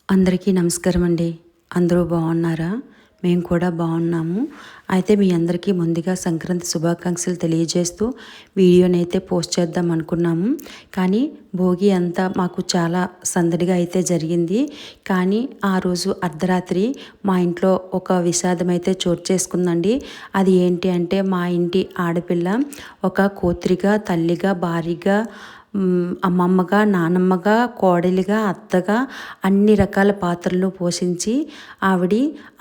అందరికీ నమస్కారం అండి. అందరూ బాగున్నారా? మేము కూడా బాగున్నాము. అయితే మీ అందరికీ ముందుగా సంక్రాంతి శుభాకాంక్షలు తెలియజేస్తూ వీడియోనైతే పోస్ట్ చేద్దాం అనుకున్నాము. కానీ భోగి అంతా మాకు చాలా సందడిగా అయితే జరిగింది. కానీ ఆ రోజు అర్ధరాత్రి మా ఇంట్లో ఒక విషాదం అయితే చోటు చేసుకుందండి. అది ఏంటి అంటే, మా ఇంటి ఆడపిల్ల ఒక కూతురిగా, తల్లిగా, భార్యగా, అమ్మమ్మగా, నానమ్మగా, కోడలిగా, అత్తగా అన్ని రకాల పాత్రలను పోషించి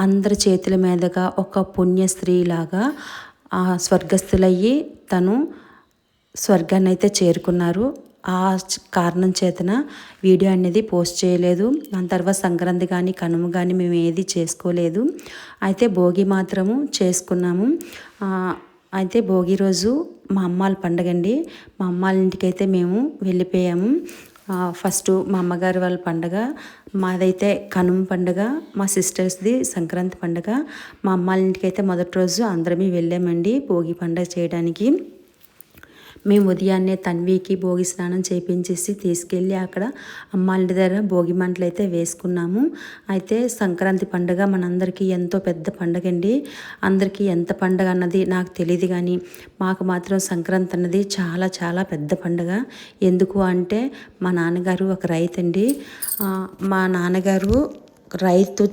అందరి చేతుల మీదుగా ఒక పుణ్యస్త్రీలాగా స్వర్గస్థులయ్యి తను స్వర్గాన్ని అయితే చేరుకున్నారు. ఆ కారణం చేతన వీడియో అనేది పోస్ట్ చేయలేదు. దాని తర్వాత సంక్రాంతి కానీ కనుమ కానీ మేము ఏది చేసుకోలేదు. అయితే భోగి మాత్రము చేసుకున్నాము. అయితే భోగి రోజు మా అమ్మాళ్ళ పండగ అండి. మా అమ్మాళ్ళ ఇంటికి అయితే మేము వెళ్ళిపోయాము. ఫస్ట్ మా అమ్మగారి వాళ్ళ పండగ, మాదైతే కనుమ పండుగ, మా సిస్టర్స్ది సంక్రాంతి పండుగ. మా అమ్మాళ్ళ ఇంటికి అయితే మొదటి రోజు అందరమే వెళ్ళామండి భోగి పండుగ చేయడానికి. మేము ఉదయాన్నే తన్వికి భోగి స్నానం చేయించేసి తీసుకెళ్ళి అక్కడ అమ్మాళ్ళ దగ్గర భోగి మంటలు అయితే వేసుకున్నాము. అయితే సంక్రాంతి పండుగ మనందరికీ ఎంతో పెద్ద పండుగ అండి. అందరికీ ఎంత పండుగ అన్నది నాకు తెలియదు, కానీ మాకు మాత్రం సంక్రాంతి అన్నది చాలా చాలా పెద్ద పండుగ. ఎందుకు అంటే, మా నాన్నగారు ఒక రైతు అండి. మా నాన్నగారు రైతు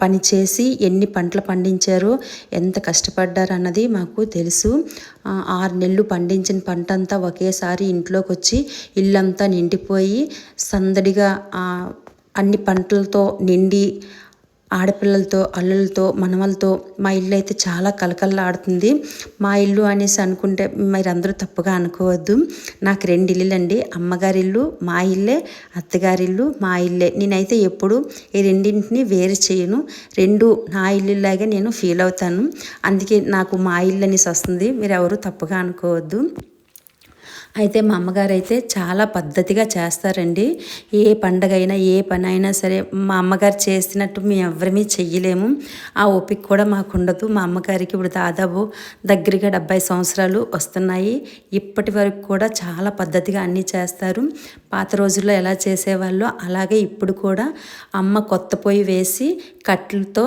పని చేసి ఎన్ని పంటలు పండించారో, ఎంత కష్టపడ్డారు అన్నది మాకు తెలుసు. 6 నెలలు పండించిన పంట అంతా ఒకేసారి ఇంట్లోకి వచ్చి ఇల్లంతా నిండిపోయి సందడిగా అన్ని పంటలతో నిండి ఆడపిల్లలతో, అల్లులతో, మనవలతో మా ఇల్లు అయితే చాలా కలకల్లాడుతుంది. మా ఇల్లు అనేసి అనుకుంటే మీరు అందరూ తప్పుగా అనుకోవద్దు. నాకు 2 ఇల్లులు అండి. అమ్మగారి ఇల్లు మా ఇల్లే, అత్తగారి ఇల్లు మా ఇల్లే. నేనైతే ఎప్పుడు ఈ రెండింటిని వేరు చేయను. 2 నా ఇల్లులాగే నేను ఫీల్ అవుతాను. అందుకే నాకు మా ఇల్లు అనేసి వస్తుంది. మీరు ఎవరు తప్పుగా అనుకోవద్దు. అయితే మా అమ్మగారు అయితే చాలా పద్ధతిగా చేస్తారండి. ఏ పండగ అయినా, ఏ పని అయినా సరే మా అమ్మగారు చేసినట్టు మేము ఎవరమీ చెయ్యలేము. ఆ ఓపిక కూడా మాకు ఉండదు. మా అమ్మగారికి ఇప్పుడు దాదాపు దగ్గరగా 70 సంవత్సరాలు వస్తున్నాయి. ఇప్పటి వరకు కూడా చాలా పద్ధతిగా అన్నీ చేస్తారు. పాత రోజుల్లో ఎలా చేసేవాళ్ళో అలాగే ఇప్పుడు కూడా అమ్మ కొత్త పొయ్యి వేసి కట్టెలతో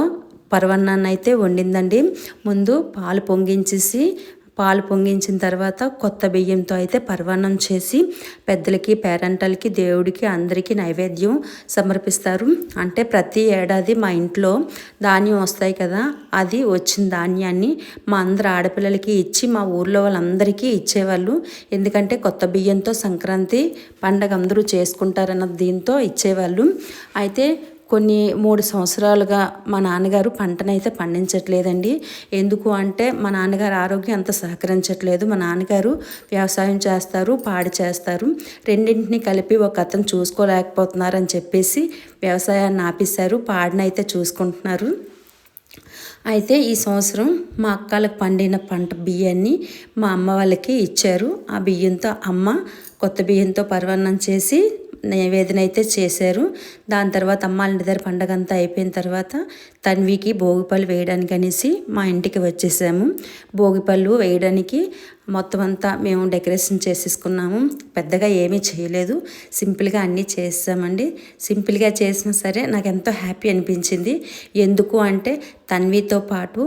పరవన్నాన్ని అయితే వండిందండి. ముందు పాలు పొంగించిన తర్వాత కొత్త బియ్యంతో అయితే పరవాన్నం చేసి పెద్దలకి, పేరంటలకి, దేవుడికి అందరికీ నైవేద్యం సమర్పిస్తారు. అంటే ప్రతి ఏడాది మా ఇంట్లో ధాన్యం వస్తాయి కదా, అది వచ్చిన ధాన్యాన్ని మా అందరు ఆడపిల్లలకి ఇచ్చి మా ఊర్లో వాళ్ళందరికీ ఇచ్చేవాళ్ళు. ఎందుకంటే కొత్త బియ్యంతో సంక్రాంతి పండగ అందరూ చేసుకుంటారన్న దీంతో ఇచ్చేవాళ్ళు. అయితే కొన్ని 3 సంవత్సరాలుగా మా నాన్నగారు పంటనైతే పండించట్లేదండి. ఎందుకు అంటే, మా నాన్నగారు ఆరోగ్యం అంత సహకరించట్లేదు. మా నాన్నగారు వ్యవసాయం చేస్తారు, పాడి చేస్తారు. రెండింటిని కలిపి ఒక అతను చూసుకోలేకపోతున్నారని చెప్పేసి వ్యవసాయాన్ని ఆపేశారు. పాడినైతే చూసుకుంటున్నారు. అయితే ఈ సంవత్సరం మా అక్కలకు పండిన పంట బియ్యాన్ని మా అమ్మ వాళ్ళకి ఇచ్చారు. ఆ బియ్యంతో అమ్మ కొత్త బియ్యంతో పరవాన్నం చేసి నైవేద్యం అయితే చేశారు. దాని తర్వాత అమ్మాళ్ళ దగ్గర పండగ అంతా అయిపోయిన తర్వాత తన్వికి భోగిపళ్ళు వేయడానికి అనేసి మా ఇంటికి వచ్చేసాము. భోగిపళ్ళు వేయడానికి మొత్తం అంతా మేము డెకరేషన్ చేసేసుకున్నాము. పెద్దగా ఏమీ చేయలేదు, సింపుల్గా అన్నీ చేసామండి. సింపుల్గా చేసినా సరే నాకు ఎంతో హ్యాపీ అనిపించింది. ఎందుకు అంటే, తన్వితో పాటు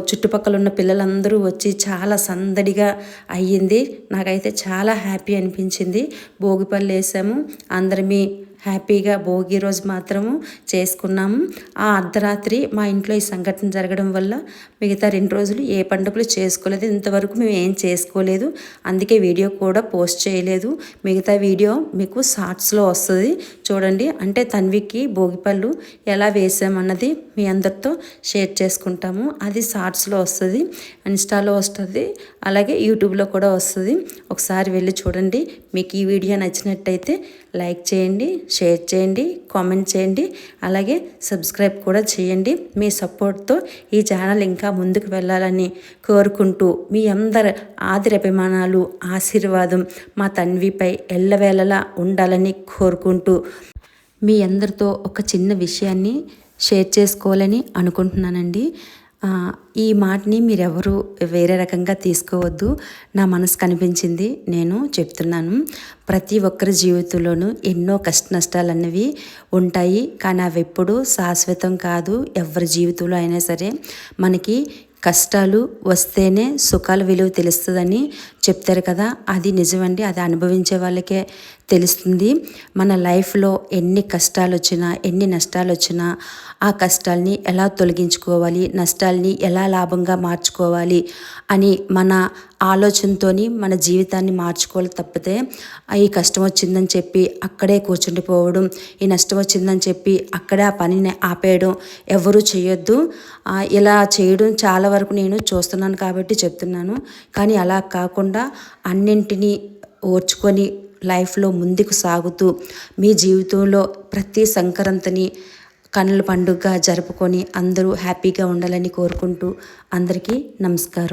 చుట్టుపక్కల ఉన్న పిల్లలందరూ వచ్చి చాలా సందడిగా అయ్యింది. నాకైతే చాలా హ్యాపీ అనిపించింది. భోగిపళ్ళు వేసాము, అందరమీ హ్యాపీగా భోగి రోజు మాత్రము చేసుకున్నాము. ఆ అర్ధరాత్రి మా ఇంట్లో ఈ సంఘటన జరగడం వల్ల మిగతా 2 రోజులు ఏ పండుగలు చేసుకోలేదు. ఇంతవరకు మేము ఏం చేసుకోలేదు. అందుకే వీడియో కూడా పోస్ట్ చేయలేదు. మిగతా వీడియో మీకు షార్ట్స్లో వస్తుంది చూడండి. అంటే తన్వికి భోగిపళ్ళు ఎలా వేసామన్నది మీ అందరితో షేర్ చేసుకుంటాము. అది షార్ట్స్లో వస్తుంది, ఇన్స్టాలో వస్తుంది, అలాగే యూట్యూబ్లో కూడా వస్తుంది. ఒకసారి వెళ్ళి చూడండి. మీకు ఈ వీడియో నచ్చినట్టయితే లైక్ చేయండి, షేర్ చేయండి, కామెంట్ చేయండి, అలాగే సబ్స్క్రైబ్ కూడా చేయండి. మీ సపోర్ట్తో ఈ ఛానల్ ఇంకా ముందుకు వెళ్ళాలని కోరుకుంటూ, మీ అందరి ఆదరాభిమానాలు, ఆశీర్వాదం మా తన్విపై ఎల్లవేళలా ఉండాలని కోరుకుంటూ మీ అందరితో ఒక చిన్న విషయాన్ని షేర్ చేసుకోవాలని అనుకుంటున్నానండి. ఆ, ఈ మాటని మీరెవరు వేరే రకంగా తీసుకోవద్దు. నా మనసు కనిపించింది నేను చెప్తున్నాను. ప్రతి ఒక్కరి జీవితంలోనూ ఎన్నో కష్ట నష్టాలన్నవి ఉంటాయి. కానీ అవి ఎప్పుడూ శాశ్వతం కాదు. ఎవరి జీవితంలో అయినా సరే మనకి కష్టాలు వస్తేనే సుఖాల విలువ తెలుస్తుందని చెప్తారు కదా, అది నిజమండి. అది అనుభవించే వాళ్ళకే తెలుస్తుంది. మన లైఫ్లో ఎన్ని కష్టాలు వచ్చినా ఎన్ని నష్టాలు వచ్చినా ఆ కష్టాల్ని ఎలా తొలగించుకోవాలి, నష్టాల్ని ఎలా లాభంగా మార్చుకోవాలి అని మన ఆలోచనతోని మన జీవితాన్ని మార్చుకోవాలి తప్పితే ఈ కష్టం వచ్చిందని చెప్పి అక్కడే కూర్చుండిపోవడం, ఈ నష్టం వచ్చిందని చెప్పి అక్కడే ఆ పనిని ఆపేయడం ఎవరూ చేయొద్దు. ఇలా చేయడం చాలా వరకు నేను చూస్తున్నాను కాబట్టి చెప్తున్నాను. కానీ అలా కాకుండా అన్నింటినీ ఓర్చుకొని లైఫ్లో ముందుకు సాగుతూ మీ జీవితంలో ప్రతి సంక్రాంతిని కన్నుల పండుగగా జరుపుకొని అందరూ హ్యాపీగా ఉండాలని కోరుకుంటూ అందరికీ నమస్కారం.